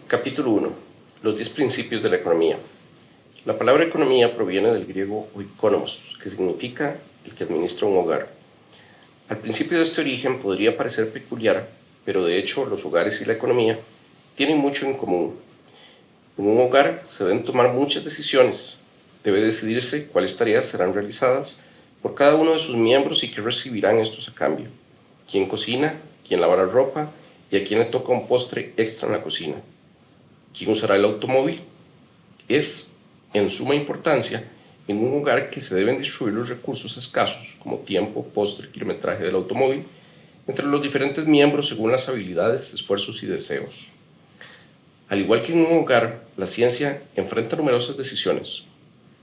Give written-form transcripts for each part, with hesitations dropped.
Capítulo 1. Los 10 principios de la economía. La palabra economía proviene del griego oikonomos, que significa el que administra un hogar. Al principio de este origen podría parecer peculiar, pero de hecho los hogares y la economía tienen mucho en común. En un hogar se deben tomar muchas decisiones. Debe decidirse cuáles tareas serán realizadas por cada uno de sus miembros y qué recibirán estos a cambio. Quién cocina, quién lava la ropa y a quién le toca un postre extra en la cocina. ¿Quién usará el automóvil? Es, en suma importancia, en un hogar que se deben distribuir los recursos escasos, como tiempo, postre, kilometraje del automóvil, entre los diferentes miembros según las habilidades, esfuerzos y deseos. Al igual que en un hogar, la ciencia enfrenta numerosas decisiones.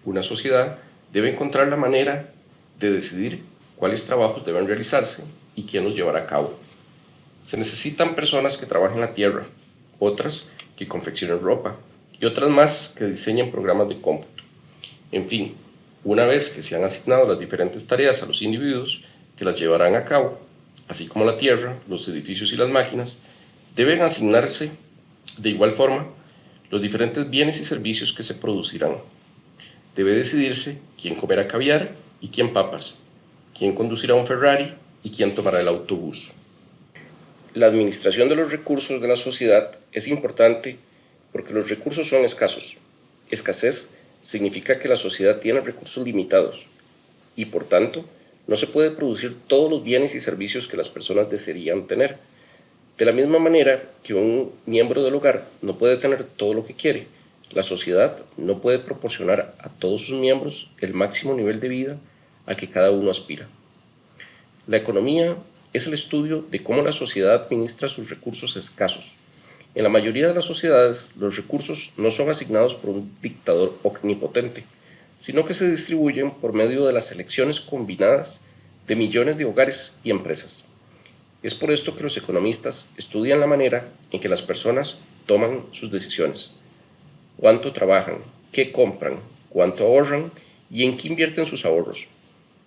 Una sociedad debe encontrar la manera de decidir cuáles trabajos deben realizarse y quién los llevará a cabo. Se necesitan personas que trabajen la tierra, otras que confeccionen ropa y otras más que diseñen programas de cómputo. En fin, una vez que se han asignado las diferentes tareas a los individuos que las llevarán a cabo, así como la tierra, los edificios y las máquinas, deben asignarse de igual forma los diferentes bienes y servicios que se producirán. Debe decidirse quién comerá caviar y quién papas, quién conducirá un Ferrari y quién tomará el autobús. La administración de los recursos de la sociedad es importante porque los recursos son escasos. Escasez significa que la sociedad tiene recursos limitados y, por tanto, no se puede producir todos los bienes y servicios que las personas desearían tener. De la misma manera que un miembro del hogar no puede tener todo lo que quiere, la sociedad no puede proporcionar a todos sus miembros el máximo nivel de vida a que cada uno aspira. La economía es el estudio de cómo la sociedad administra sus recursos escasos. En la mayoría de las sociedades, los recursos no son asignados por un dictador omnipotente, sino que se distribuyen por medio de las elecciones combinadas de millones de hogares y empresas. Es por esto que los economistas estudian la manera en que las personas toman sus decisiones, cuánto trabajan, qué compran, cuánto ahorran y en qué invierten sus ahorros.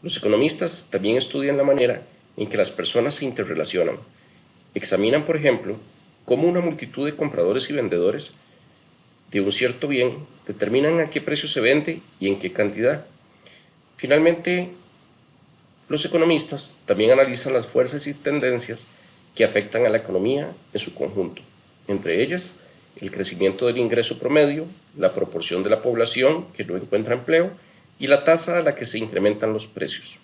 Los economistas también estudian la manera en que las personas se interrelacionan. Examinan, por ejemplo, cómo una multitud de compradores y vendedores de un cierto bien determinan a qué precio se vende y en qué cantidad. Finalmente, los economistas también analizan las fuerzas y tendencias que afectan a la economía en su conjunto, entre ellas el crecimiento del ingreso promedio, la proporción de la población que no encuentra empleo y la tasa a la que se incrementan los precios.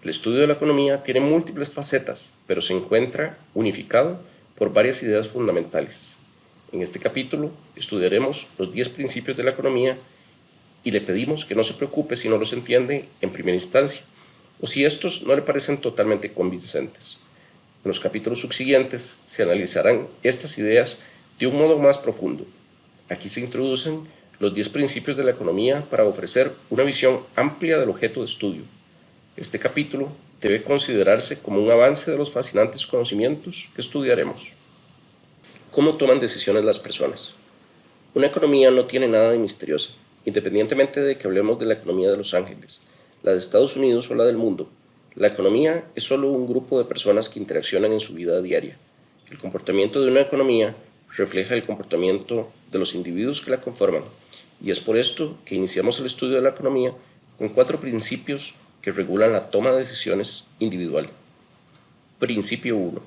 El estudio de la economía tiene múltiples facetas, pero se encuentra unificado por varias ideas fundamentales. En este capítulo estudiaremos los 10 principios de la economía y le pedimos que no se preocupe si no los entiende en primera instancia o si estos no le parecen totalmente convincentes. En los capítulos subsiguientes se analizarán estas ideas de un modo más profundo. Aquí se introducen los 10 principios de la economía para ofrecer una visión amplia del objeto de estudio. Este capítulo debe considerarse como un avance de los fascinantes conocimientos que estudiaremos. ¿Cómo toman decisiones las personas? Una economía no tiene nada de misteriosa, independientemente de que hablemos de la economía de Los Ángeles, la de Estados Unidos o la del mundo. La economía es solo un grupo de personas que interaccionan en su vida diaria. El comportamiento de una economía refleja el comportamiento de los individuos que la conforman, y es por esto que iniciamos el estudio de la economía con 4 principios que regulan la toma de decisiones individual. Principio 1.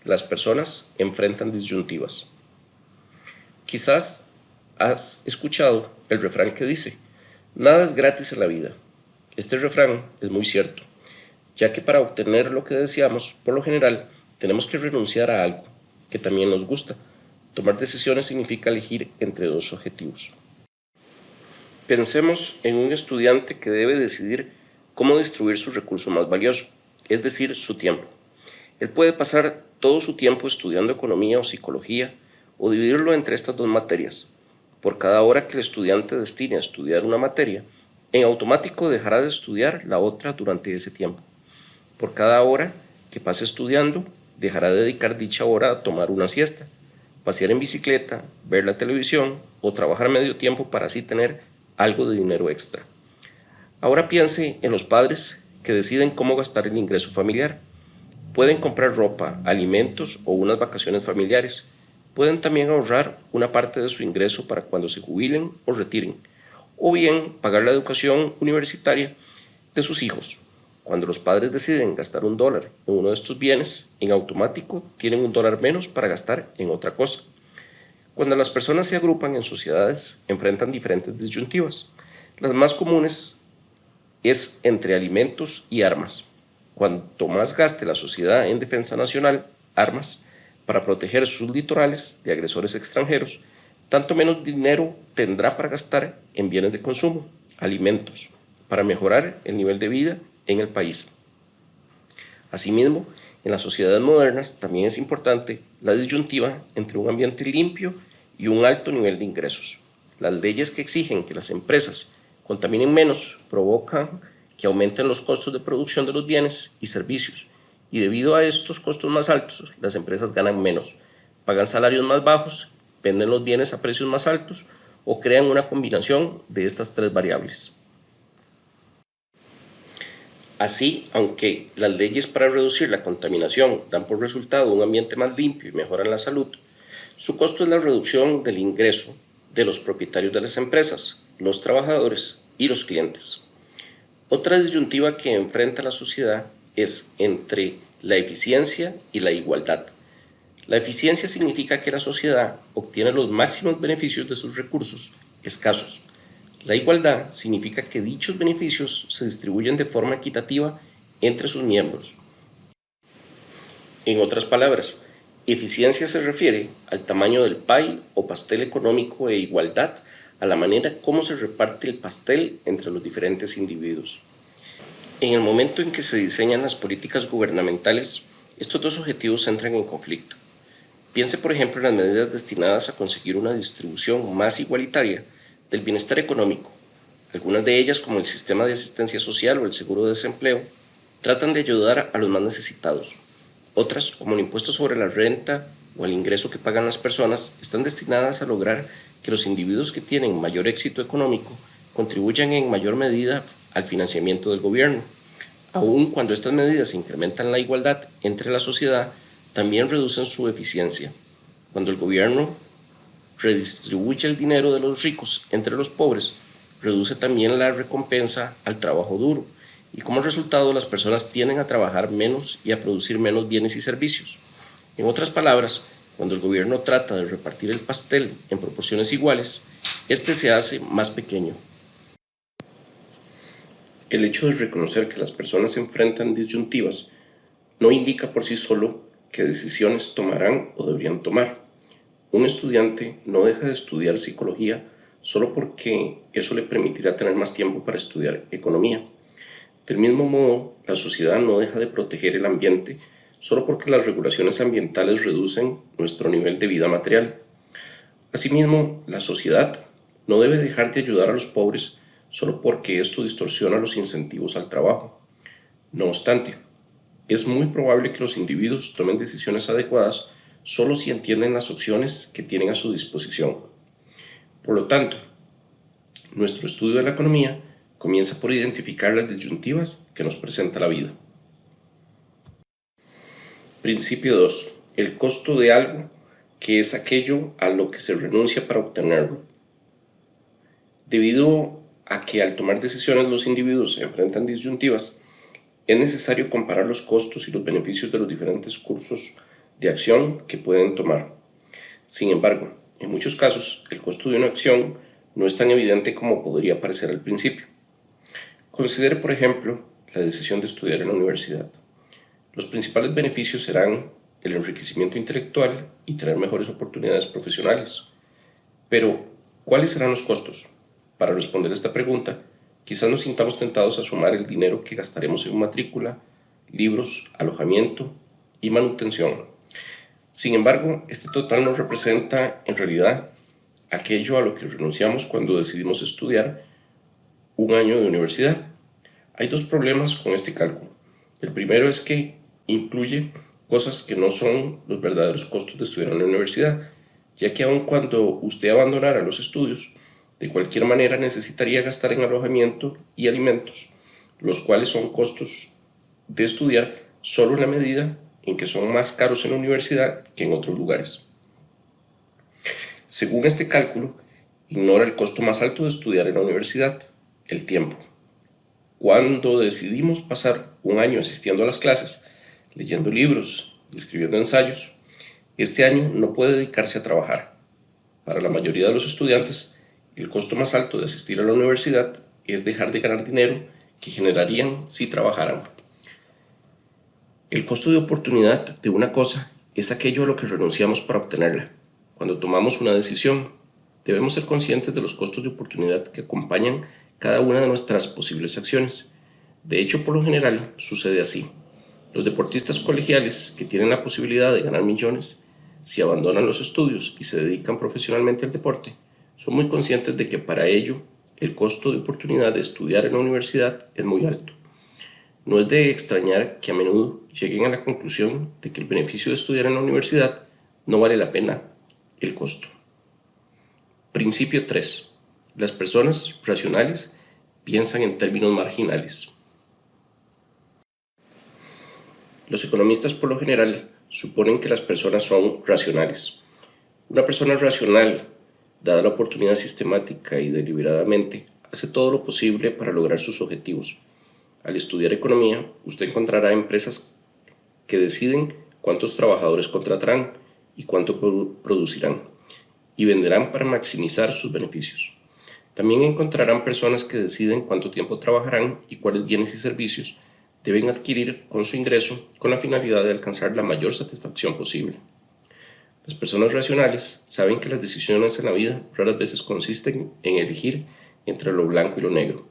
Las personas enfrentan disyuntivas. Quizás has escuchado el refrán que dice: nada es gratis en la vida. Este refrán es muy cierto, ya que para obtener lo que deseamos, por lo general, tenemos que renunciar a algo que también nos gusta. Tomar decisiones significa elegir entre 2 objetivos. Pensemos en un estudiante que debe decidir cómo distribuir su recurso más valioso, es decir, su tiempo. Él puede pasar todo su tiempo estudiando economía o psicología o dividirlo entre estas 2 materias. Por cada hora que el estudiante destine a estudiar una materia, en automático dejará de estudiar la otra durante ese tiempo. Por cada hora que pase estudiando, dejará de dedicar dicha hora a tomar una siesta, pasear en bicicleta, ver la televisión o trabajar medio tiempo para así tener algo de dinero extra. Ahora piense en los padres que deciden cómo gastar el ingreso familiar. Pueden comprar ropa, alimentos o unas vacaciones familiares, pueden también ahorrar una parte de su ingreso para cuando se jubilen o retiren, o bien pagar la educación universitaria de sus hijos. Cuando los padres deciden gastar $1 en uno de estos bienes, en automático tienen $1 menos para gastar en otra cosa. Cuando las personas se agrupan en sociedades, enfrentan diferentes disyuntivas. Las más comunes es entre alimentos y armas. Cuanto más gaste la sociedad en defensa nacional, armas, para proteger sus litorales de agresores extranjeros, tanto menos dinero tendrá para gastar en bienes de consumo, alimentos, para mejorar el nivel de vida en el país. Asimismo, en las sociedades modernas también es importante la disyuntiva entre un ambiente limpio y un alto nivel de ingresos. Las leyes que exigen que las empresas contaminen menos provocan que aumenten los costos de producción de los bienes y servicios, y debido a estos costos más altos, las empresas ganan menos, pagan salarios más bajos, venden los bienes a precios más altos o crean una combinación de estas tres variables. Así, aunque las leyes para reducir la contaminación dan por resultado un ambiente más limpio y mejoran la salud, su costo es la reducción del ingreso de los propietarios de las empresas, los trabajadores y los clientes. Otra disyuntiva que enfrenta la sociedad es entre la eficiencia y la igualdad. La eficiencia significa que la sociedad obtiene los máximos beneficios de sus recursos escasos. La igualdad significa que dichos beneficios se distribuyen de forma equitativa entre sus miembros. En otras palabras, eficiencia se refiere al tamaño del pie o pastel económico e igualdad a la manera como se reparte el pastel entre los diferentes individuos. En el momento en que se diseñan las políticas gubernamentales, estos dos objetivos entran en conflicto. Piense, por ejemplo, en las medidas destinadas a conseguir una distribución más igualitaria del bienestar económico. Algunas de ellas, como el sistema de asistencia social o el seguro de desempleo, tratan de ayudar a los más necesitados. Otras, como el impuesto sobre la renta o el ingreso que pagan las personas, están destinadas a lograr que los individuos que tienen mayor éxito económico contribuyan en mayor medida al financiamiento del gobierno. Aun cuando estas medidas incrementan la igualdad entre la sociedad, también reducen su eficiencia. Cuando el gobierno redistribuye el dinero de los ricos entre los pobres, reduce también la recompensa al trabajo duro, y como resultado las personas tienden a trabajar menos y a producir menos bienes y servicios. En otras palabras, cuando el gobierno trata de repartir el pastel en proporciones iguales, este se hace más pequeño. El hecho de reconocer que las personas enfrentan disyuntivas no indica por sí solo qué decisiones tomarán o deberían tomar. Un estudiante no deja de estudiar psicología solo porque eso le permitirá tener más tiempo para estudiar economía. Del mismo modo, la sociedad no deja de proteger el ambiente solo porque las regulaciones ambientales reducen nuestro nivel de vida material. Asimismo, la sociedad no debe dejar de ayudar a los pobres solo porque esto distorsiona los incentivos al trabajo. No obstante, es muy probable que los individuos tomen decisiones adecuadas solo si entienden las opciones que tienen a su disposición. Por lo tanto, nuestro estudio de la economía comienza por identificar las disyuntivas que nos presenta la vida. Principio 2. El costo de algo, que es aquello a lo que se renuncia para obtenerlo. Debido a que al tomar decisiones los individuos se enfrentan disyuntivas, es necesario comparar los costos y los beneficios de los diferentes cursos de acción que pueden tomar. Sin embargo, en muchos casos, el costo de una acción no es tan evidente como podría parecer al principio. Considere, por ejemplo, la decisión de estudiar en la universidad. Los principales beneficios serán el enriquecimiento intelectual y tener mejores oportunidades profesionales. Pero, ¿cuáles serán los costos? Para responder a esta pregunta, quizás nos sintamos tentados a sumar el dinero que gastaremos en matrícula, libros, alojamiento y manutención. Sin embargo, este total no representa, en realidad, aquello a lo que renunciamos cuando decidimos estudiar un año de universidad. Hay dos problemas con este cálculo. El primero es que incluye cosas que no son los verdaderos costos de estudiar en la universidad, ya que aun cuando usted abandonara los estudios, de cualquier manera necesitaría gastar en alojamiento y alimentos, los cuales son costos de estudiar solo en la medida en que son más caros en la universidad que en otros lugares. Según este cálculo, ignora el costo más alto de estudiar en la universidad, el tiempo. Cuando decidimos pasar un año asistiendo a las clases, leyendo libros y escribiendo ensayos, este año no puede dedicarse a trabajar. Para la mayoría de los estudiantes, el costo más alto de asistir a la universidad es dejar de ganar dinero que generarían si trabajaran. El costo de oportunidad de una cosa es aquello a lo que renunciamos para obtenerla. Cuando tomamos una decisión, debemos ser conscientes de los costos de oportunidad que acompañan cada una de nuestras posibles acciones. De hecho, por lo general, sucede así. Los deportistas colegiales que tienen la posibilidad de ganar millones, si abandonan los estudios y se dedican profesionalmente al deporte, son muy conscientes de que para ello el costo de oportunidad de estudiar en la universidad es muy alto. No es de extrañar que a menudo lleguen a la conclusión de que el beneficio de estudiar en la universidad no vale la pena el costo. Principio 3. Las personas racionales piensan en términos marginales. Los economistas por lo general suponen que las personas son racionales. Una persona racional, dada la oportunidad sistemática y deliberadamente, hace todo lo posible para lograr sus objetivos. Al estudiar economía, usted encontrará empresas que deciden cuántos trabajadores contratarán y cuánto producirán, y venderán para maximizar sus beneficios. También encontrarán personas que deciden cuánto tiempo trabajarán y cuáles bienes y servicios deben adquirir con su ingreso con la finalidad de alcanzar la mayor satisfacción posible. Las personas racionales saben que las decisiones en la vida raras veces consisten en elegir entre lo blanco y lo negro,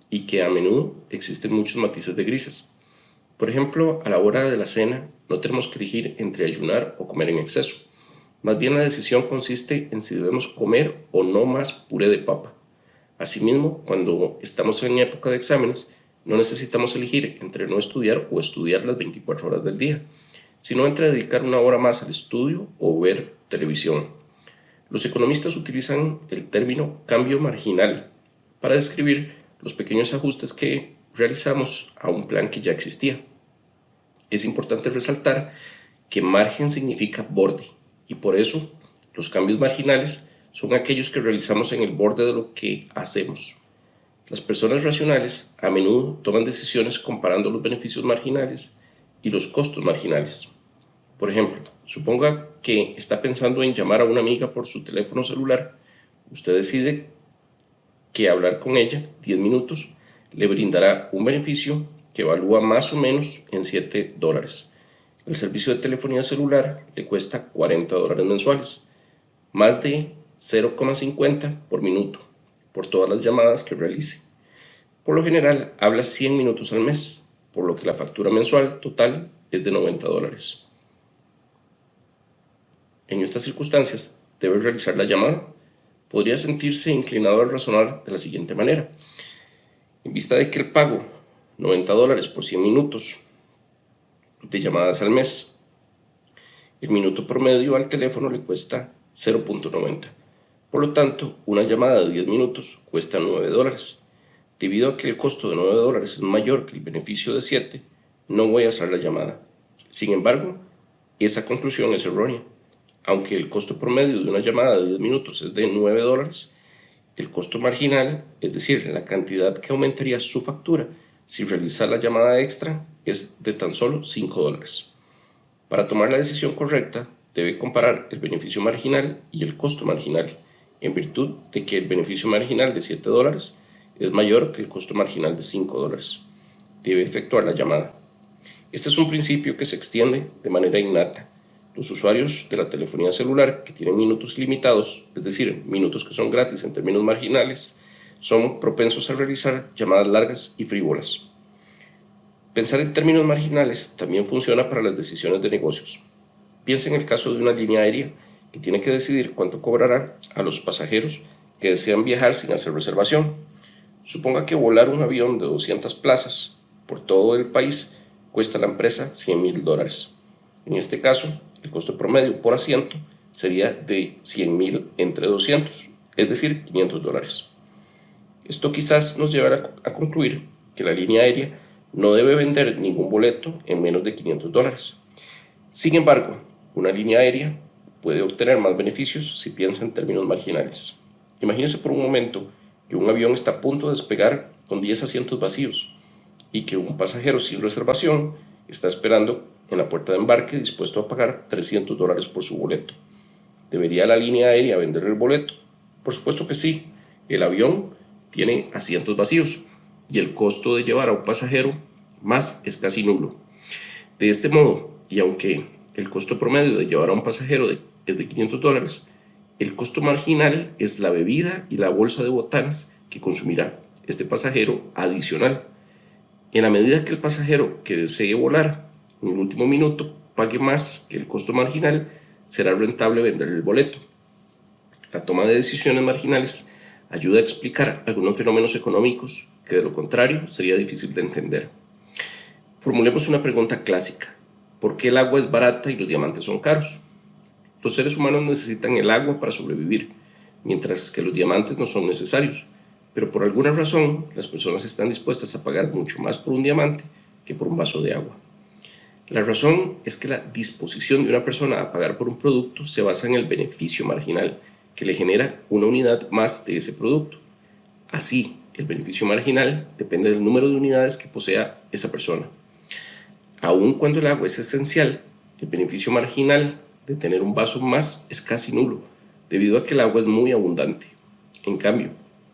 y que a menudo existen muchos matices de grises. Por ejemplo, a la hora de la cena no tenemos que elegir entre ayunar o comer en exceso. Más bien la decisión consiste en si debemos comer o no más puré de papa. Asimismo, cuando estamos en época de exámenes, no necesitamos elegir entre no estudiar o estudiar las 24 horas del día, sino entre dedicar una hora más al estudio o ver televisión. Los economistas utilizan el término cambio marginal para describir los pequeños ajustes que realizamos a un plan que ya existía. Es importante resaltar que margen significa borde, y por eso los cambios marginales son aquellos que realizamos en el borde de lo que hacemos. Las personas racionales a menudo toman decisiones comparando los beneficios marginales y los costos marginales. Por ejemplo, suponga que está pensando en llamar a una amiga por su teléfono celular. Usted decide que hablar con ella 10 minutos le brindará un beneficio que evalúa más o menos en $7. El servicio de telefonía celular le cuesta $40 mensuales, más de 0,50 por minuto, por todas las llamadas que realice. Por lo general, habla 100 minutos al mes, por lo que la factura mensual total es de $90. En estas circunstancias, debe realizar la llamada. Podría sentirse inclinado a razonar de la siguiente manera. En vista de que el pago, $90 por 100 minutos de llamadas al mes, el minuto promedio al teléfono le cuesta 0,90. Por lo tanto, una llamada de 10 minutos cuesta $9. Debido a que el costo de $9 es mayor que el beneficio de 7, no voy a hacer la llamada. Sin embargo, esa conclusión es errónea. Aunque el costo promedio de una llamada de 10 minutos es de $9, el costo marginal, es decir, la cantidad que aumentaría su factura si realiza la llamada extra, es de tan solo $5. Para tomar la decisión correcta, debe comparar el beneficio marginal y el costo marginal, en virtud de que el beneficio marginal de $7 es mayor que el costo marginal de $5. Debe efectuar la llamada. Este es un principio que se extiende de manera innata. Los usuarios de la telefonía celular que tienen minutos ilimitados, es decir, minutos que son gratis en términos marginales, son propensos a realizar llamadas largas y frívolas. Pensar en términos marginales también funciona para las decisiones de negocios. Piensa en el caso de una línea aérea que tiene que decidir cuánto cobrará a los pasajeros que desean viajar sin hacer reservación. Suponga que volar un avión de 200 plazas por todo el país cuesta a la empresa $100,000. En este caso, el costo promedio por asiento sería de 100,000 entre 200, es decir, $500. Esto quizás nos lleve a concluir que la línea aérea no debe vender ningún boleto en menos de $500. Sin embargo, una línea aérea puede obtener más beneficios si piensa en términos marginales. Imagínese por un momento que un avión está a punto de despegar con 10 asientos vacíos y que un pasajero sin reservación está esperando en la puerta de embarque dispuesto a pagar $300 por su boleto. ¿Debería la línea aérea vender el boleto? Por supuesto que sí. El avión tiene asientos vacíos y el costo de llevar a un pasajero más es casi nulo. De este modo, y aunque el costo promedio de llevar a un pasajero es de $500, el costo marginal es la bebida y la bolsa de botanas que consumirá este pasajero adicional. En la medida que el pasajero que desee volar en el último minuto pague más que el costo marginal, será rentable vender el boleto. La toma de decisiones marginales ayuda a explicar algunos fenómenos económicos que de lo contrario sería difícil de entender. Formulemos una pregunta clásica. ¿Por qué el agua es barata y los diamantes son caros? Los seres humanos necesitan el agua para sobrevivir, mientras que los diamantes no son necesarios, pero por alguna razón las personas están dispuestas a pagar mucho más por un diamante que por un vaso de agua. La razón es que la disposición de una persona a pagar por un producto se basa en el beneficio marginal que le genera una unidad más de ese producto. Así, el beneficio marginal depende del número de unidades que posea esa persona. Aun cuando el agua es esencial, el beneficio marginal de tener un vaso más es casi nulo, debido a que el agua es muy abundante. En cambio,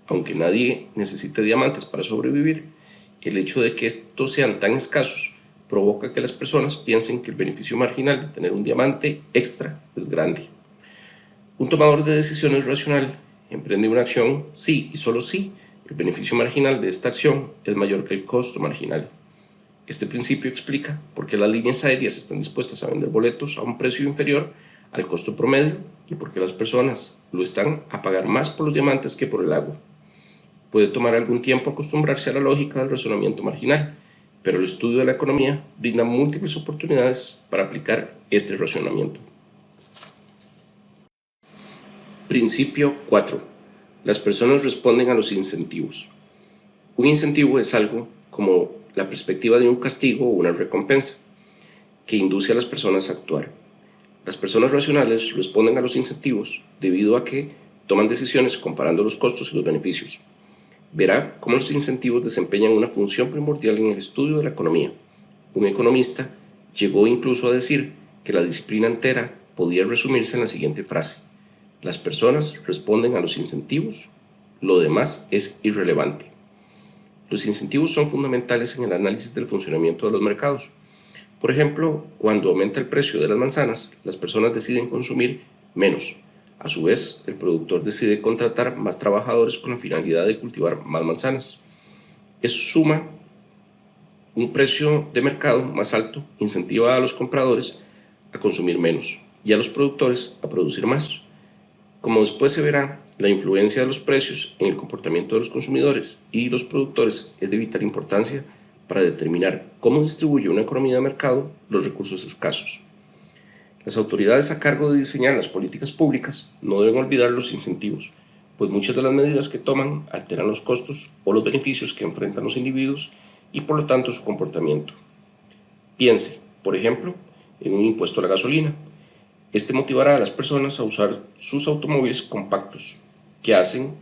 aunque nadie necesite diamantes para sobrevivir, el hecho de que estos sean tan escasos provoca que las personas piensen que el beneficio marginal de tener un diamante extra es grande. Un tomador de decisiones racional emprende una acción si y solo si el beneficio marginal de esta acción es mayor que el costo marginal. Este principio explica por qué las líneas aéreas están dispuestas a vender boletos a un precio inferior al costo promedio y por qué las personas lo están a pagar más por los diamantes que por el agua. Puede tomar algún tiempo acostumbrarse a la lógica del razonamiento marginal, pero el estudio de la economía brinda múltiples oportunidades para aplicar este razonamiento. Principio 4. Las personas responden a los incentivos. Un incentivo es algo como la perspectiva de un castigo o una recompensa que induce a las personas a actuar. Las personas racionales responden a los incentivos debido a que toman decisiones comparando los costos y los beneficios. Verá cómo los incentivos desempeñan una función primordial en el estudio de la economía. Un economista llegó incluso a decir que la disciplina entera podía resumirse en la siguiente frase: las personas responden a los incentivos, lo demás es irrelevante. Los incentivos son fundamentales en el análisis del funcionamiento de los mercados. Por ejemplo, cuando aumenta el precio de las manzanas, las personas deciden consumir menos. A su vez, el productor decide contratar más trabajadores con la finalidad de cultivar más manzanas. Eso suma un precio de mercado más alto, incentiva a los compradores a consumir menos y a los productores a producir más. Como después se verá, la influencia de los precios en el comportamiento de los consumidores y los productores es de vital importancia para determinar cómo distribuye una economía de mercado los recursos escasos. Las autoridades a cargo de diseñar las políticas públicas no deben olvidar los incentivos, pues muchas de las medidas que toman alteran los costos o los beneficios que enfrentan los individuos y por lo tanto su comportamiento. Piense, por ejemplo, en un impuesto a la gasolina. Este motivará a las personas a usar sus automóviles compactos, que hacen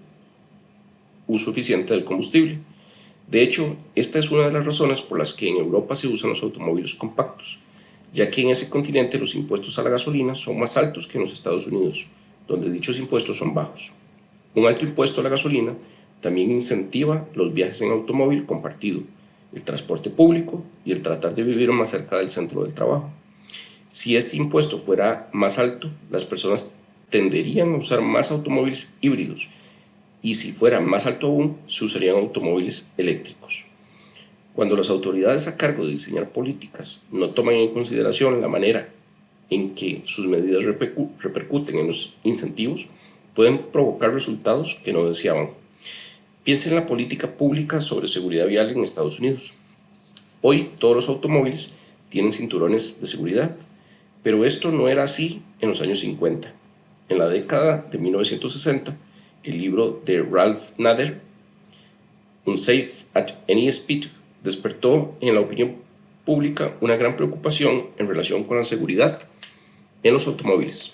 uso eficiente del combustible. De hecho, esta es una de las razones por las que en Europa se usan los automóviles compactos, ya que en ese continente los impuestos a la gasolina son más altos que en los Estados Unidos, donde dichos impuestos son bajos. Un alto impuesto a la gasolina también incentiva los viajes en automóvil compartido, el transporte público y el tratar de vivir más cerca del centro del trabajo. Si este impuesto fuera más alto, las personas tenderían a usar más automóviles híbridos y si fuera más alto aún, se usarían automóviles eléctricos. Cuando las autoridades a cargo de diseñar políticas no toman en consideración la manera en que sus medidas repercuten en los incentivos, pueden provocar resultados que no deseaban. Piensen en la política pública sobre seguridad vial en Estados Unidos. Hoy todos los automóviles tienen cinturones de seguridad, pero esto no era así en los años 50. En la década de 1960, el libro de Ralph Nader, Unsafe at Any Speed, despertó en la opinión pública una gran preocupación en relación con la seguridad en los automóviles.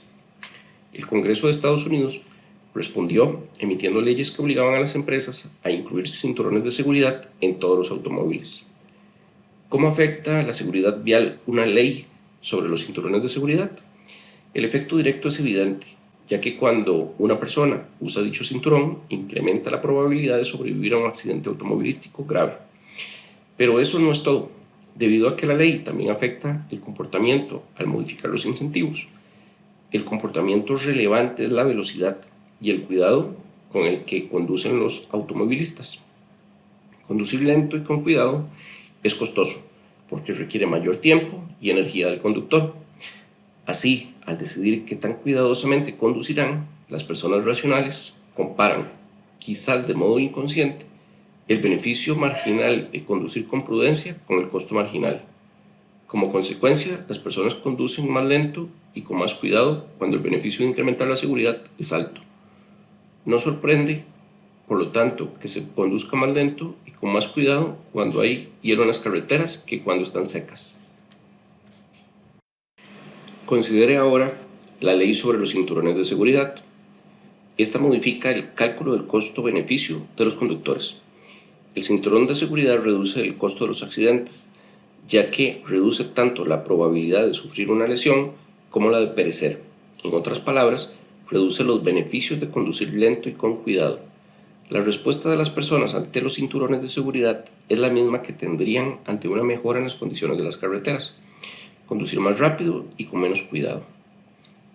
El Congreso de Estados Unidos respondió emitiendo leyes que obligaban a las empresas a incluir cinturones de seguridad en todos los automóviles. ¿Cómo afecta la seguridad vial una ley sobre los cinturones de seguridad? El efecto directo es evidente, ya que cuando una persona usa dicho cinturón, incrementa la probabilidad de sobrevivir a un accidente automovilístico grave. Pero eso no es todo, debido a que la ley también afecta el comportamiento al modificar los incentivos. El comportamiento relevante es la velocidad y el cuidado con el que conducen los automovilistas. Conducir lento y con cuidado es costoso, porque requiere mayor tiempo y energía del conductor. Así, al decidir qué tan cuidadosamente conducirán, las personas racionales comparan, quizás de modo inconsciente, el beneficio marginal de conducir con prudencia con el costo marginal. Como consecuencia, las personas conducen más lento y con más cuidado cuando el beneficio de incrementar la seguridad es alto. No sorprende, por lo tanto, que se conduzca más lento y con más cuidado cuando hay hielo en las carreteras que cuando están secas. Considere ahora la ley sobre los cinturones de seguridad. Esta modifica el cálculo del costo-beneficio de los conductores. El cinturón de seguridad reduce el costo de los accidentes, ya que reduce tanto la probabilidad de sufrir una lesión como la de perecer. En otras palabras, reduce los beneficios de conducir lento y con cuidado. La respuesta de las personas ante los cinturones de seguridad es la misma que tendrían ante una mejora en las condiciones de las carreteras: conducir más rápido y con menos cuidado.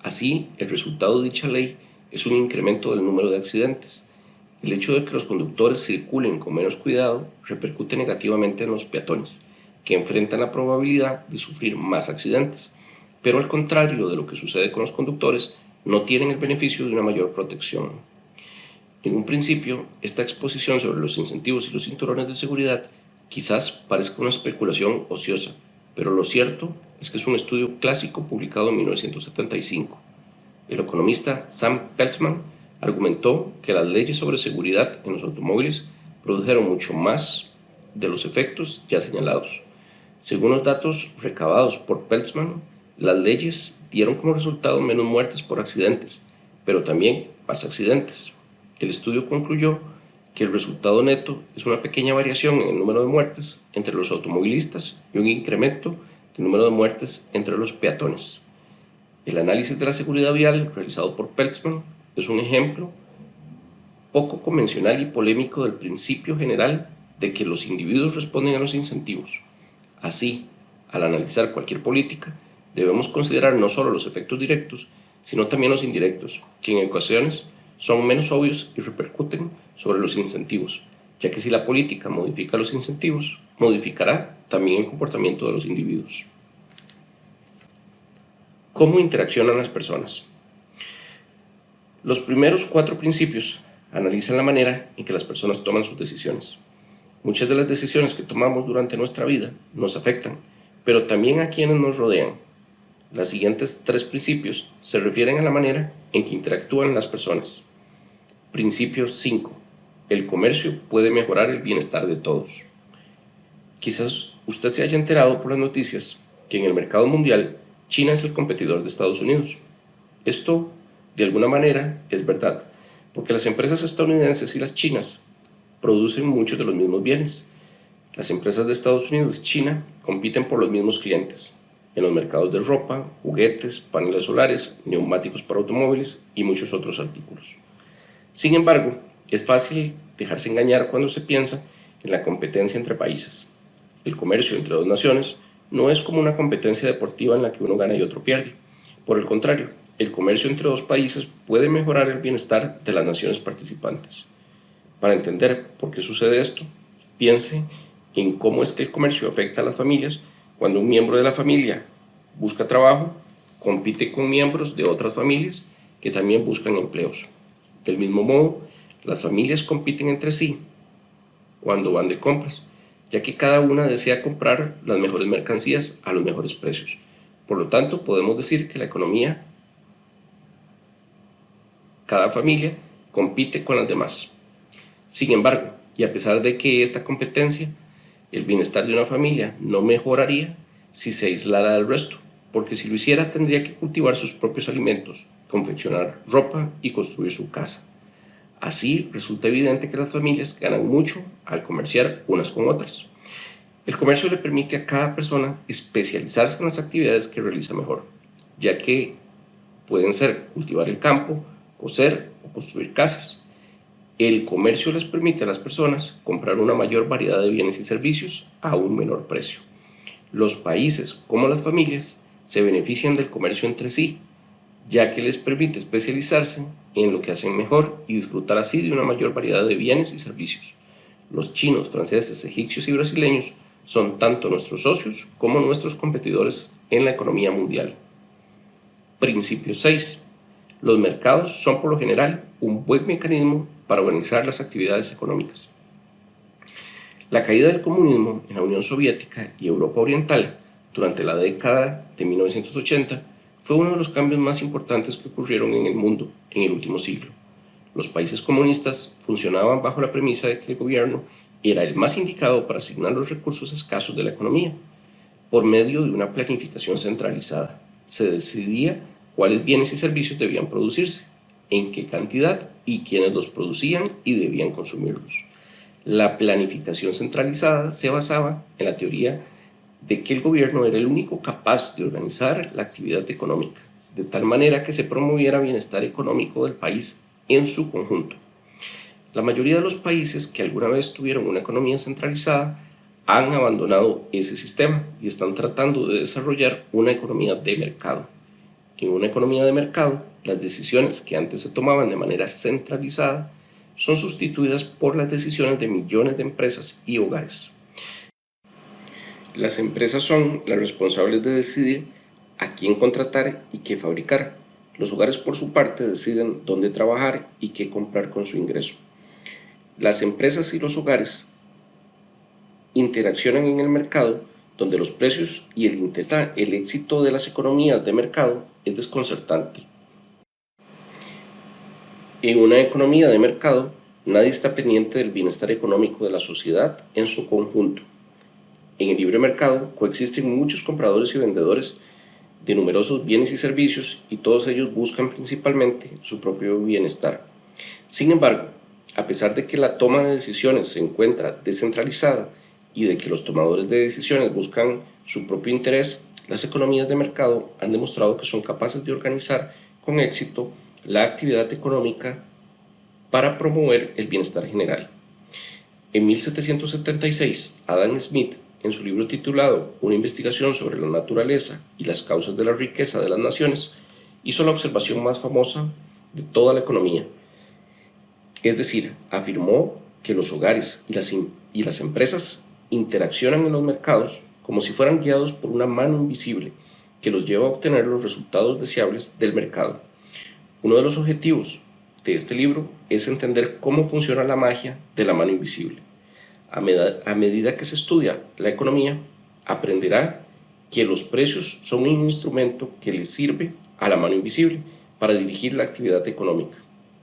Así, el resultado de dicha ley es un incremento del número de accidentes. El hecho de que los conductores circulen con menos cuidado repercute negativamente en los peatones, que enfrentan la probabilidad de sufrir más accidentes, pero al contrario de lo que sucede con los conductores, no tienen el beneficio de una mayor protección. En un principio, esta exposición sobre los incentivos y los cinturones de seguridad quizás parezca una especulación ociosa, pero lo cierto es que es un estudio clásico publicado en 1975. El economista Sam Peltzman argumentó que las leyes sobre seguridad en los automóviles produjeron mucho más de los efectos ya señalados. Según los datos recabados por Peltzman, las leyes dieron como resultado menos muertes por accidentes, pero también más accidentes. El estudio concluyó que el resultado neto es una pequeña variación en el número de muertes entre los automovilistas y un incremento del número de muertes entre los peatones. El análisis de la seguridad vial realizado por Peltzman es un ejemplo poco convencional y polémico del principio general de que los individuos responden a los incentivos. Así, al analizar cualquier política, debemos considerar no solo los efectos directos, sino también los indirectos, que en ocasiones son menos obvios y repercuten sobre los incentivos, ya que si la política modifica los incentivos, modificará también el comportamiento de los individuos. ¿Cómo interaccionan las personas? Los primeros 4 principios analizan la manera en que las personas toman sus decisiones. Muchas de las decisiones que tomamos durante nuestra vida nos afectan, pero también a quienes nos rodean. Los siguientes 3 principios se refieren a la manera en que interactúan las personas. Principio 5. El comercio puede mejorar el bienestar de todos. Quizás usted se haya enterado por las noticias que en el mercado mundial China es el competidor de Estados Unidos. Esto, de alguna manera, es verdad, porque las empresas estadounidenses y las chinas producen muchos de los mismos bienes. Las empresas de Estados Unidos y China compiten por los mismos clientes en los mercados de ropa, juguetes, paneles solares, neumáticos para automóviles y muchos otros artículos. Sin embargo, es fácil dejarse engañar cuando se piensa en la competencia entre países. El comercio entre 2 naciones no es como una competencia deportiva en la que uno gana y otro pierde. Por el contrario, el comercio entre 2 países puede mejorar el bienestar de las naciones participantes. Para entender por qué sucede esto, piense en cómo es que el comercio afecta a las familias cuando un miembro de la familia busca trabajo, compite con miembros de otras familias que también buscan empleos. Del mismo modo, las familias compiten entre sí cuando van de compras, ya que cada una desea comprar las mejores mercancías a los mejores precios. Por lo tanto, podemos decir que la economía, cada familia compite con las demás. Sin embargo, y a pesar de que esta competencia, el bienestar de una familia no mejoraría si se aislara del resto. porque si lo hiciera tendría que cultivar sus propios alimentos, confeccionar ropa y construir su casa. Así resulta evidente que las familias ganan mucho al comerciar unas con otras. El comercio le permite a cada persona especializarse en las actividades que realiza mejor, ya que pueden ser cultivar el campo, coser o construir casas. El comercio les permite a las personas comprar una mayor variedad de bienes y servicios a un menor precio. Los países, como las familias, se benefician del comercio entre sí, ya que les permite especializarse en lo que hacen mejor y disfrutar así de una mayor variedad de bienes y servicios. Los chinos, franceses, egipcios y brasileños son tanto nuestros socios como nuestros competidores en la economía mundial. Principio 6. Los mercados son por lo general un buen mecanismo para organizar las actividades económicas. La caída del comunismo en la Unión Soviética y Europa Oriental durante la década de 1980 fue uno de los cambios más importantes que ocurrieron en el mundo en el último siglo. Los países comunistas funcionaban bajo la premisa de que el gobierno era el más indicado para asignar los recursos escasos de la economía. Por medio de una planificación centralizada, se decidía cuáles bienes y servicios debían producirse, en qué cantidad y quiénes los producían y debían consumirlos. La planificación centralizada se basaba en la teoría de que el gobierno era el único capaz de organizar la actividad económica, de tal manera que se promoviera bienestar económico del país en su conjunto. La mayoría de los países que alguna vez tuvieron una economía centralizada han abandonado ese sistema y están tratando de desarrollar una economía de mercado. En una economía de mercado, las decisiones que antes se tomaban de manera centralizada son sustituidas por las decisiones de millones de empresas y hogares. Las empresas son las responsables de decidir a quién contratar y qué fabricar. Los hogares, por su parte, deciden dónde trabajar y qué comprar con su ingreso. Las empresas y los hogares interaccionan en el mercado, donde los precios y el éxito de las economías de mercado es desconcertante. En una economía de mercado, nadie está pendiente del bienestar económico de la sociedad en su conjunto. En el libre mercado coexisten muchos compradores y vendedores de numerosos bienes y servicios y todos ellos buscan principalmente su propio bienestar. Sin embargo, a pesar de que la toma de decisiones se encuentra descentralizada y de que los tomadores de decisiones buscan su propio interés, las economías de mercado han demostrado que son capaces de organizar con éxito la actividad económica para promover el bienestar general. En 1776, Adam Smith, en su libro titulado Una investigación sobre la naturaleza y las causas de la riqueza de las naciones, hizo la observación más famosa de toda la economía. Es decir, afirmó que los hogares y las empresas interaccionan en los mercados como si fueran guiados por una mano invisible que los lleva a obtener los resultados deseables del mercado. Uno de los objetivos de este libro es entender cómo funciona la magia de la mano invisible. A medida que se estudia la economía, aprenderá que los precios son un instrumento que le sirve a la mano invisible para dirigir la actividad económica.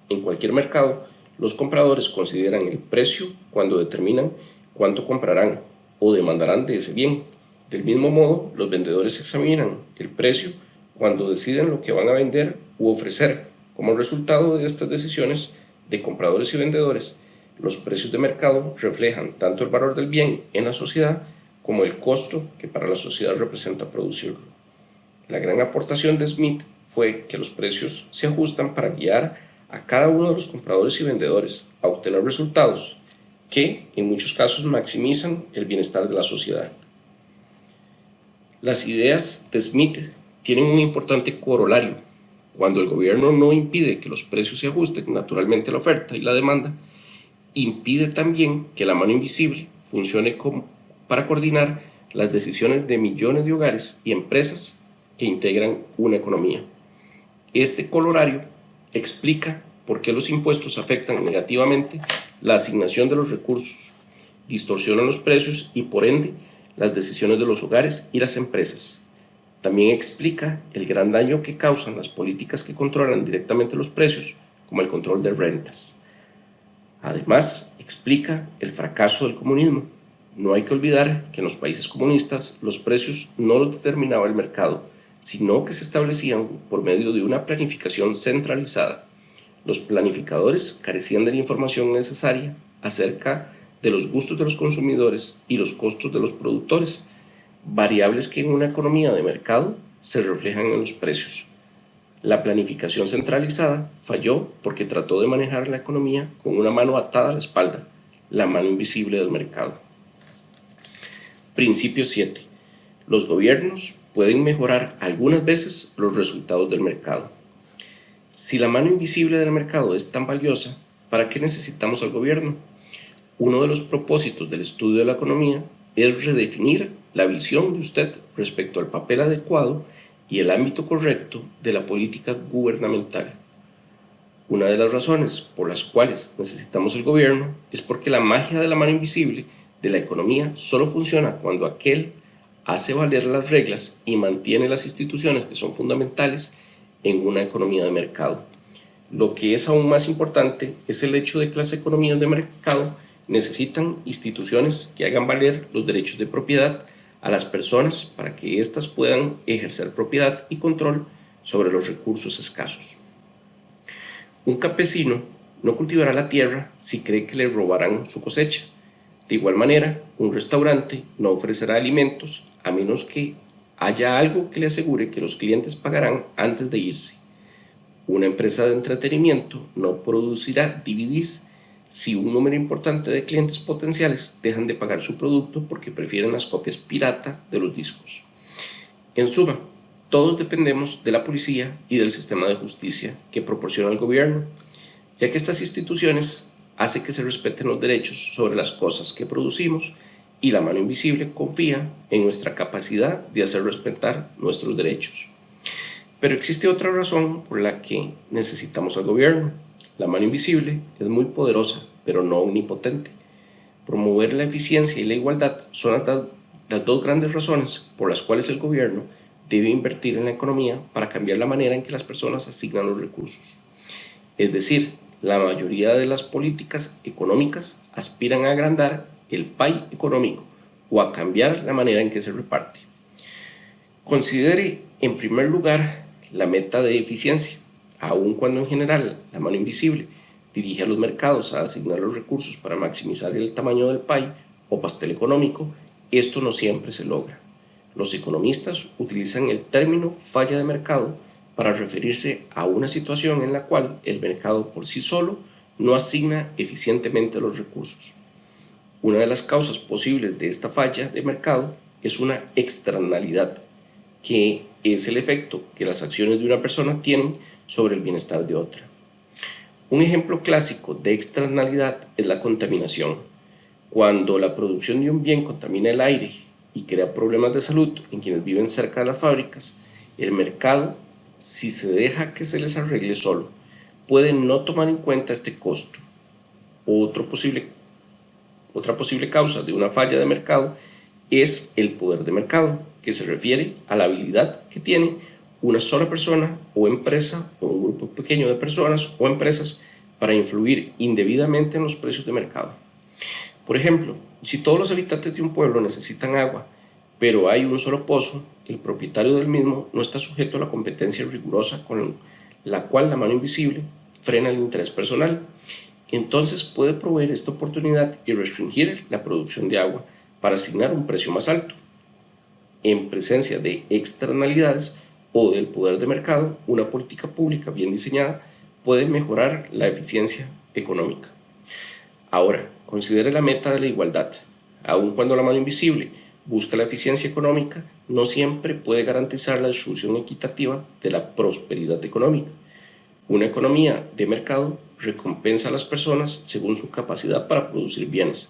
En cualquier mercado, los compradores consideran el precio cuando determinan cuánto comprarán o demandarán de ese bien. Del mismo modo, los vendedores examinan el precio cuando deciden lo que van a vender u ofrecer. Como resultado de estas decisiones de compradores y vendedores, los precios de mercado reflejan tanto el valor del bien en la sociedad como el costo que para la sociedad representa producirlo. La gran aportación de Smith fue que los precios se ajustan para guiar a cada uno de los compradores y vendedores a obtener resultados que en muchos casos maximizan el bienestar de la sociedad. Las ideas de Smith tienen un importante corolario. Cuando el gobierno no impide que los precios se ajusten naturalmente a la oferta y la demanda, impide también que la mano invisible funcione para coordinar las decisiones de millones de hogares y empresas que integran una economía. Este corolario explica por qué los impuestos afectan negativamente la asignación de los recursos, distorsionan los precios y por ende las decisiones de los hogares y las empresas. También explica el gran daño que causan las políticas que controlan directamente los precios, como el control de rentas. Además, explica el fracaso del comunismo. No hay que olvidar que en los países comunistas los precios no los determinaba el mercado, sino que se establecían por medio de una planificación centralizada. Los planificadores carecían de la información necesaria acerca de los gustos de los consumidores y los costos de los productores, variables que en una economía de mercado se reflejan en los precios. La planificación centralizada falló porque trató de manejar la economía con una mano atada a la espalda, la mano invisible del mercado. Principio 7. Los gobiernos pueden mejorar algunas veces los resultados del mercado. Si la mano invisible del mercado es tan valiosa, ¿para qué necesitamos al gobierno? Uno de los propósitos del estudio de la economía es redefinir la visión de usted respecto al papel adecuado y el ámbito correcto de la política gubernamental. Una de las razones por las cuales necesitamos el gobierno es porque la magia de la mano invisible de la economía solo funciona cuando aquel hace valer las reglas y mantiene las instituciones que son fundamentales en una economía de mercado. Lo que es aún más importante es el hecho de que las economías de mercado necesitan instituciones que hagan valer los derechos de propiedad a las personas para que éstas puedan ejercer propiedad y control sobre los recursos escasos. Un campesino no cultivará la tierra si cree que le robarán su cosecha. De igual manera, un restaurante no ofrecerá alimentos a menos que haya algo que le asegure que los clientes pagarán antes de irse. Una empresa de entretenimiento no producirá DVDs si un número importante de clientes potenciales dejan de pagar su producto porque prefieren las copias pirata de los discos. En suma, todos dependemos de la policía y del sistema de justicia que proporciona el gobierno, ya que estas instituciones hacen que se respeten los derechos sobre las cosas que producimos y la mano invisible confía en nuestra capacidad de hacer respetar nuestros derechos. Pero existe otra razón por la que necesitamos al gobierno. La mano invisible es muy poderosa, pero no omnipotente. Promover la eficiencia y la igualdad son las dos grandes razones por las cuales el gobierno debe invertir en la economía para cambiar la manera en que las personas asignan los recursos. Es decir, la mayoría de las políticas económicas aspiran a agrandar el pie económico o a cambiar la manera en que se reparte. Considere, en primer lugar, la meta de eficiencia. Aun cuando en general la mano invisible dirige a los mercados a asignar los recursos para maximizar el tamaño del pie o pastel económico, esto no siempre se logra. Los economistas utilizan el término falla de mercado para referirse a una situación en la cual el mercado por sí solo no asigna eficientemente los recursos. Una de las causas posibles de esta falla de mercado es una externalidad, que es el efecto que las acciones de una persona tienen sobre el bienestar de otra. Un ejemplo clásico de externalidad es la contaminación. Cuando la producción de un bien contamina el aire y crea problemas de salud en quienes viven cerca de las fábricas, el mercado, si se deja que se les arregle solo, puede no tomar en cuenta este costo. Otra posible causa de una falla de mercado es el poder de mercado, que se refiere a la habilidad que tiene una sola persona o empresa o un grupo pequeño de personas o empresas para influir indebidamente en los precios de mercado. Por ejemplo, si todos los habitantes de un pueblo necesitan agua, pero hay un solo pozo, el propietario del mismo no está sujeto a la competencia rigurosa con la cual la mano invisible frena el interés personal. Entonces puede proveer esta oportunidad y restringir la producción de agua para asignar un precio más alto. En presencia de externalidades o del poder de mercado, una política pública bien diseñada puede mejorar la eficiencia económica. Ahora, considere la meta de la igualdad. Aun cuando la mano invisible busca la eficiencia económica, no siempre puede garantizar la distribución equitativa de la prosperidad económica. Una economía de mercado recompensa a las personas según su capacidad para producir bienes,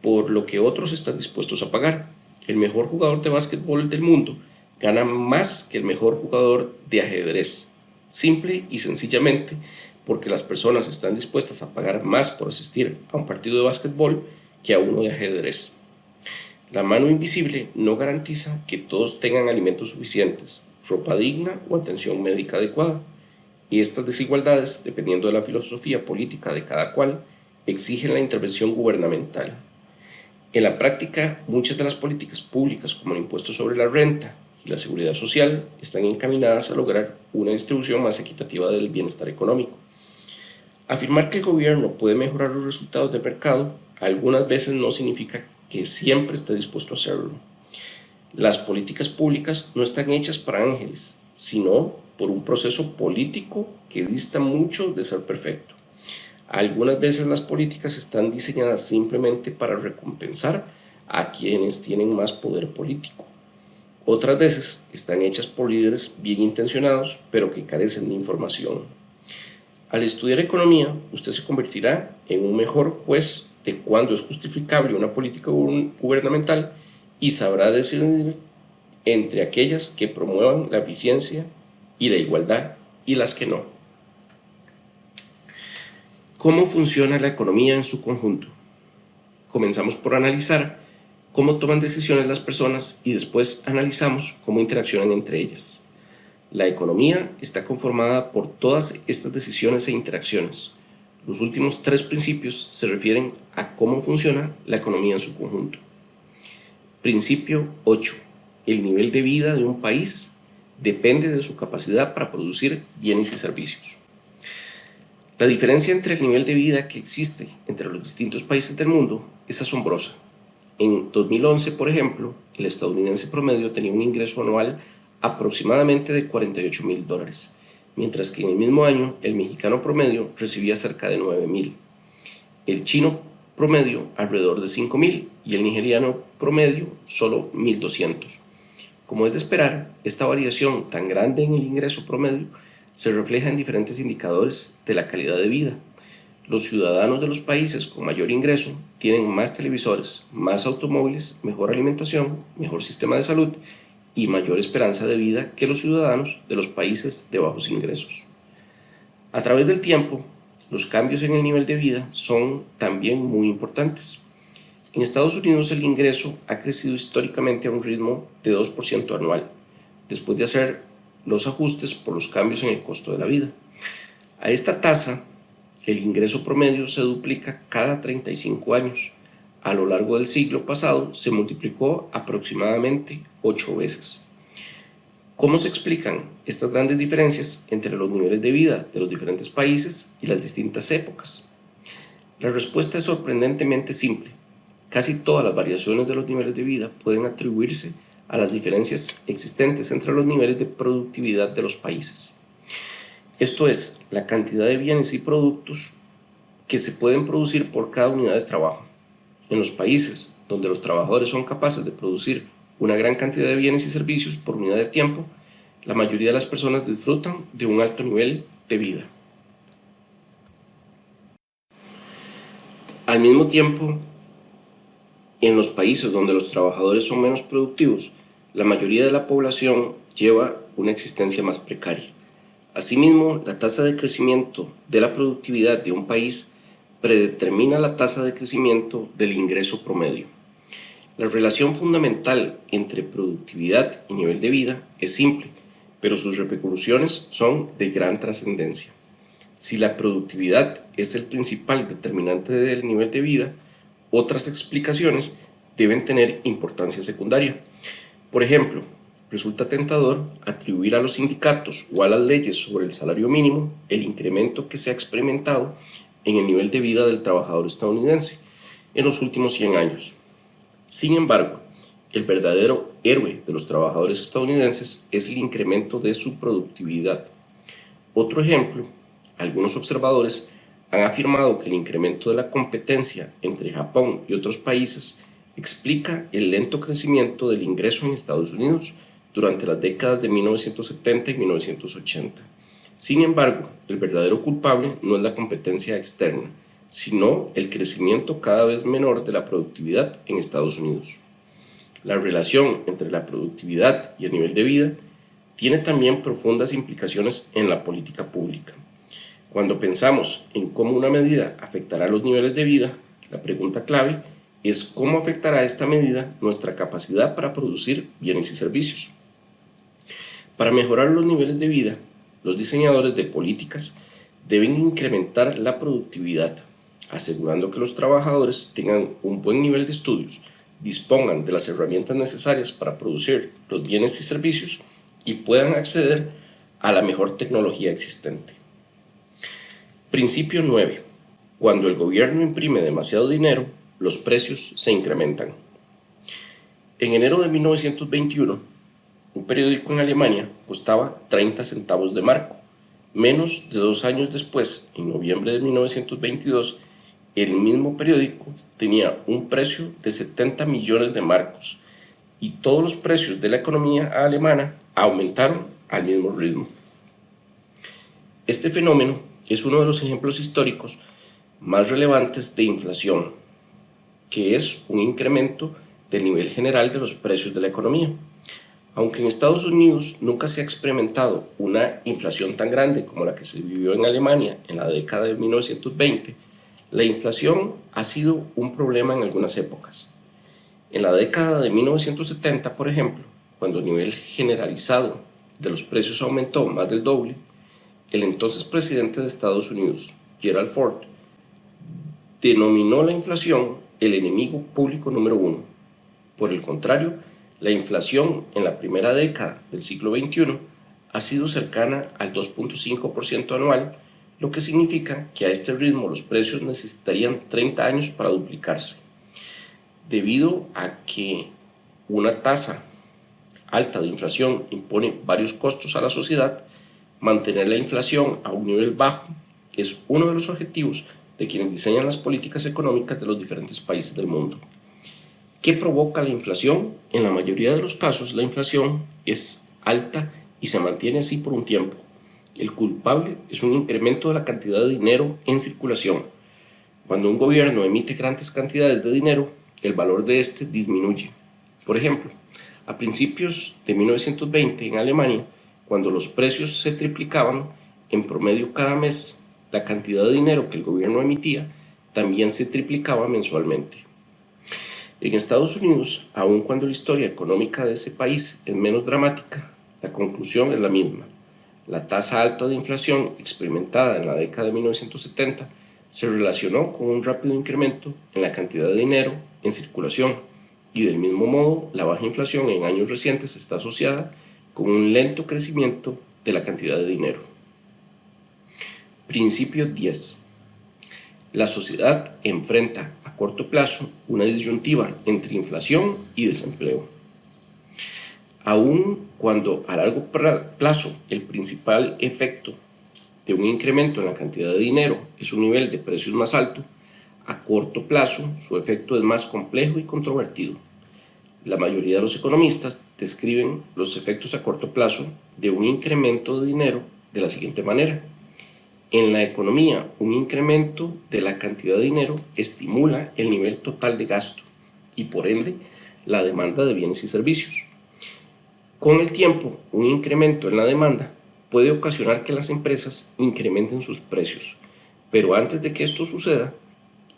por lo que otros están dispuestos a pagar. El mejor jugador de básquetbol del mundo gana más que el mejor jugador de ajedrez, simple y sencillamente porque las personas están dispuestas a pagar más por asistir a un partido de básquetbol que a uno de ajedrez. La mano invisible no garantiza que todos tengan alimentos suficientes, ropa digna o atención médica adecuada. Y estas desigualdades, dependiendo de la filosofía política de cada cual, exigen la intervención gubernamental. En la práctica, muchas de las políticas públicas, como el impuesto sobre la renta y la seguridad social están encaminadas a lograr una distribución más equitativa del bienestar económico. Afirmar que el gobierno puede mejorar los resultados del mercado algunas veces no significa que siempre esté dispuesto a hacerlo. Las políticas públicas no están hechas para ángeles, sino por un proceso político que dista mucho de ser perfecto. Algunas veces las políticas están diseñadas simplemente para recompensar a quienes tienen más poder político. Otras veces están hechas por líderes bien intencionados, pero que carecen de información. Al estudiar economía, usted se convertirá en un mejor juez de cuándo es justificable una política gubernamental y sabrá decidir entre aquellas que promuevan la eficiencia y la igualdad y las que no. ¿Cómo funciona la economía en su conjunto? Comenzamos por analizar cómo toman decisiones las personas y después analizamos cómo interaccionan entre ellas. La economía está conformada por todas estas decisiones e interacciones. Los últimos 3 principios se refieren a cómo funciona la economía en su conjunto. Principio 8. El nivel de vida de un país depende de su capacidad para producir bienes y servicios. La diferencia entre el nivel de vida que existe entre los distintos países del mundo es asombrosa. En 2011, por ejemplo, el estadounidense promedio tenía un ingreso anual aproximadamente de $48,000, mientras que en el mismo año el mexicano promedio recibía cerca de $9,000, el chino promedio alrededor de $5,000 y el nigeriano promedio solo $1,200. Como es de esperar, esta variación tan grande en el ingreso promedio se refleja en diferentes indicadores de la calidad de vida. Los ciudadanos de los países con mayor ingreso tienen más televisores, más automóviles, mejor alimentación, mejor sistema de salud y mayor esperanza de vida que los ciudadanos de los países de bajos ingresos. A través del tiempo, los cambios en el nivel de vida son también muy importantes. En Estados Unidos el ingreso ha crecido históricamente a un ritmo de 2% anual, después de hacer los ajustes por los cambios en el costo de la vida. A esta tasa, el ingreso promedio se duplica cada 35 años. A lo largo del siglo pasado se multiplicó aproximadamente 8 veces. ¿Cómo se explican estas grandes diferencias entre los niveles de vida de los diferentes países y las distintas épocas? La respuesta es sorprendentemente simple. Casi todas las variaciones de los niveles de vida pueden atribuirse a las diferencias existentes entre los niveles de productividad de los países. Esto es, la cantidad de bienes y productos que se pueden producir por cada unidad de trabajo. En los países donde los trabajadores son capaces de producir una gran cantidad de bienes y servicios por unidad de tiempo, la mayoría de las personas disfrutan de un alto nivel de vida. Al mismo tiempo, en los países donde los trabajadores son menos productivos, la mayoría de la población lleva una existencia más precaria. Asimismo, la tasa de crecimiento de la productividad de un país predetermina la tasa de crecimiento del ingreso promedio. La relación fundamental entre productividad y nivel de vida es simple, pero sus repercusiones son de gran trascendencia. Si la productividad es el principal determinante del nivel de vida, otras explicaciones deben tener importancia secundaria. Por ejemplo, resulta tentador atribuir a los sindicatos o a las leyes sobre el salario mínimo el incremento que se ha experimentado en el nivel de vida del trabajador estadounidense en los últimos 100 años. Sin embargo, el verdadero héroe de los trabajadores estadounidenses es el incremento de su productividad. Otro ejemplo, algunos observadores han afirmado que el incremento de la competencia entre Japón y otros países explica el lento crecimiento del ingreso en Estados Unidos durante las décadas de 1970 y 1980. Sin embargo, el verdadero culpable no es la competencia externa, sino el crecimiento cada vez menor de la productividad en Estados Unidos. La relación entre la productividad y el nivel de vida tiene también profundas implicaciones en la política pública. Cuando pensamos en cómo una medida afectará los niveles de vida, la pregunta clave es cómo afectará esta medida nuestra capacidad para producir bienes y servicios. Para mejorar los niveles de vida, los diseñadores de políticas deben incrementar la productividad, asegurando que los trabajadores tengan un buen nivel de estudios, dispongan de las herramientas necesarias para producir los bienes y servicios y puedan acceder a la mejor tecnología existente. Principio 9. Cuando el gobierno imprime demasiado dinero, los precios se incrementan. En enero de 1921, un periódico en Alemania costaba 30 centavos de marco. Menos de 2 años después, en noviembre de 1922, el mismo periódico tenía un precio de 70 millones de marcos y todos los precios de la economía alemana aumentaron al mismo ritmo. Este fenómeno es uno de los ejemplos históricos más relevantes de inflación, que es un incremento del nivel general de los precios de la economía. Aunque en Estados Unidos nunca se ha experimentado una inflación tan grande como la que se vivió en Alemania en la década de 1920, la inflación ha sido un problema en algunas épocas. En la década de 1970, por ejemplo, cuando el nivel generalizado de los precios aumentó más del doble, el entonces presidente de Estados Unidos, Gerald Ford, denominó la inflación el enemigo público número 1. Por el contrario, la inflación en la primera década del siglo XXI ha sido cercana al 2.5% anual, lo que significa que a este ritmo los precios necesitarían 30 años para duplicarse. Debido a que una tasa alta de inflación impone varios costos a la sociedad, mantener la inflación a un nivel bajo es uno de los objetivos de quienes diseñan las políticas económicas de los diferentes países del mundo. ¿Qué provoca la inflación? En la mayoría de los casos, la inflación es alta y se mantiene así por un tiempo. El culpable es un incremento de la cantidad de dinero en circulación. Cuando un gobierno emite grandes cantidades de dinero, el valor de este disminuye. Por ejemplo, a principios de 1920 en Alemania, cuando los precios se triplicaban, en promedio cada mes, la cantidad de dinero que el gobierno emitía también se triplicaba mensualmente. En Estados Unidos, aun cuando la historia económica de ese país es menos dramática, la conclusión es la misma. La tasa alta de inflación experimentada en la década de 1970 se relacionó con un rápido incremento en la cantidad de dinero en circulación y del mismo modo la baja inflación en años recientes está asociada con un lento crecimiento de la cantidad de dinero. Principio 10. La sociedad enfrenta a corto plazo una disyuntiva entre inflación y desempleo. Aun cuando a largo plazo el principal efecto de un incremento en la cantidad de dinero es un nivel de precios más alto, a corto plazo su efecto es más complejo y controvertido. La mayoría de los economistas describen los efectos a corto plazo de un incremento de dinero de la siguiente manera. En la economía, un incremento de la cantidad de dinero estimula el nivel total de gasto y, por ende, la demanda de bienes y servicios. Con el tiempo, un incremento en la demanda puede ocasionar que las empresas incrementen sus precios, pero antes de que esto suceda,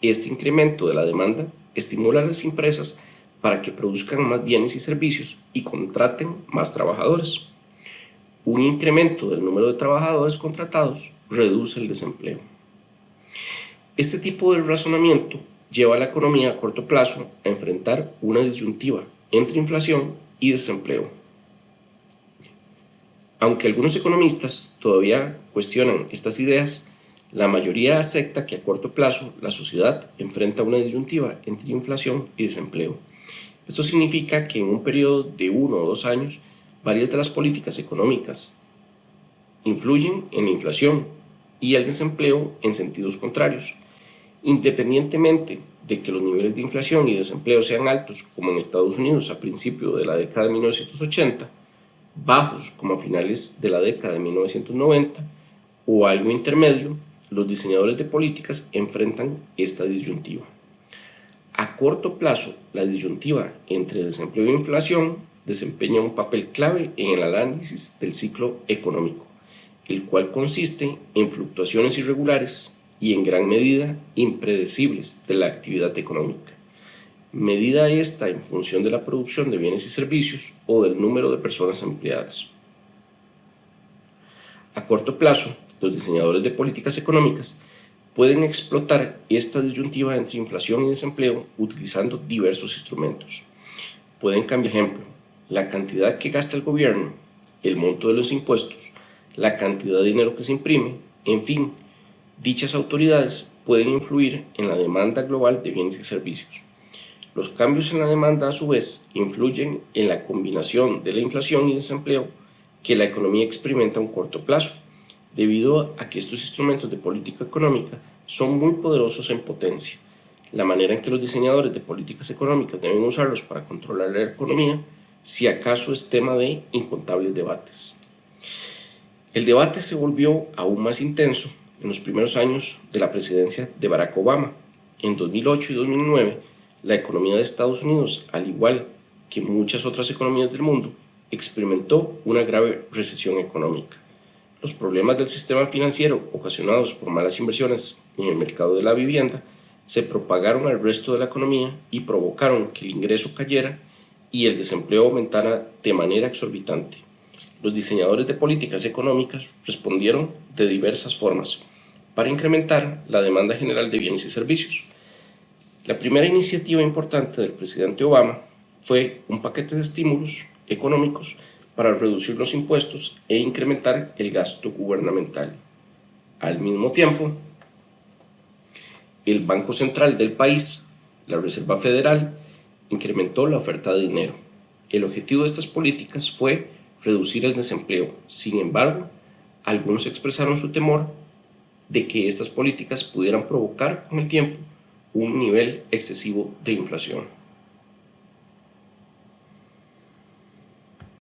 este incremento de la demanda estimula a las empresas para que produzcan más bienes y servicios y contraten más trabajadores. Un incremento del número de trabajadores contratados reduce el desempleo. Este tipo de razonamiento lleva a la economía a corto plazo a enfrentar una disyuntiva entre inflación y desempleo. Aunque algunos economistas todavía cuestionan estas ideas, la mayoría acepta que a corto plazo la sociedad enfrenta una disyuntiva entre inflación y desempleo. Esto significa que en un periodo de 1 o 2 años, varias de las políticas económicas influyen en la inflación y el desempleo en sentidos contrarios. Independientemente de que los niveles de inflación y desempleo sean altos, como en Estados Unidos a principios de la década de 1980, bajos como a finales de la década de 1990 o algo intermedio, los diseñadores de políticas enfrentan esta disyuntiva. A corto plazo, la disyuntiva entre desempleo e inflación desempeña un papel clave en el análisis del ciclo económico, el cual consiste en fluctuaciones irregulares y en gran medida impredecibles de la actividad económica, medida esta en función de la producción de bienes y servicios o del número de personas empleadas. A corto plazo, los diseñadores de políticas económicas pueden explotar esta disyuntiva entre inflación y desempleo utilizando diversos instrumentos. Pueden cambiar, ejemplo, la cantidad que gasta el gobierno, el monto de los impuestos, la cantidad de dinero que se imprime, en fin, dichas autoridades pueden influir en la demanda global de bienes y servicios. Los cambios en la demanda, a su vez, influyen en la combinación de la inflación y desempleo que la economía experimenta a un corto plazo, debido a que estos instrumentos de política económica son muy poderosos en potencia. La manera en que los diseñadores de políticas económicas deben usarlos para controlar la economía, si acaso es tema de incontables debates. El debate se volvió aún más intenso en los primeros años de la presidencia de Barack Obama. En 2008 y 2009, la economía de Estados Unidos, al igual que muchas otras economías del mundo, experimentó una grave recesión económica. Los problemas del sistema financiero ocasionados por malas inversiones en el mercado de la vivienda se propagaron al resto de la economía y provocaron que el ingreso cayera y el desempleo aumentara de manera exorbitante. Los diseñadores de políticas económicas respondieron de diversas formas para incrementar la demanda general de bienes y servicios. La primera iniciativa importante del presidente Obama fue un paquete de estímulos económicos para reducir los impuestos e incrementar el gasto gubernamental. Al mismo tiempo, el Banco Central del país, la Reserva Federal, incrementó la oferta de dinero. El objetivo de estas políticas fue reducir el desempleo. Sin embargo, algunos expresaron su temor de que estas políticas pudieran provocar con el tiempo un nivel excesivo de inflación.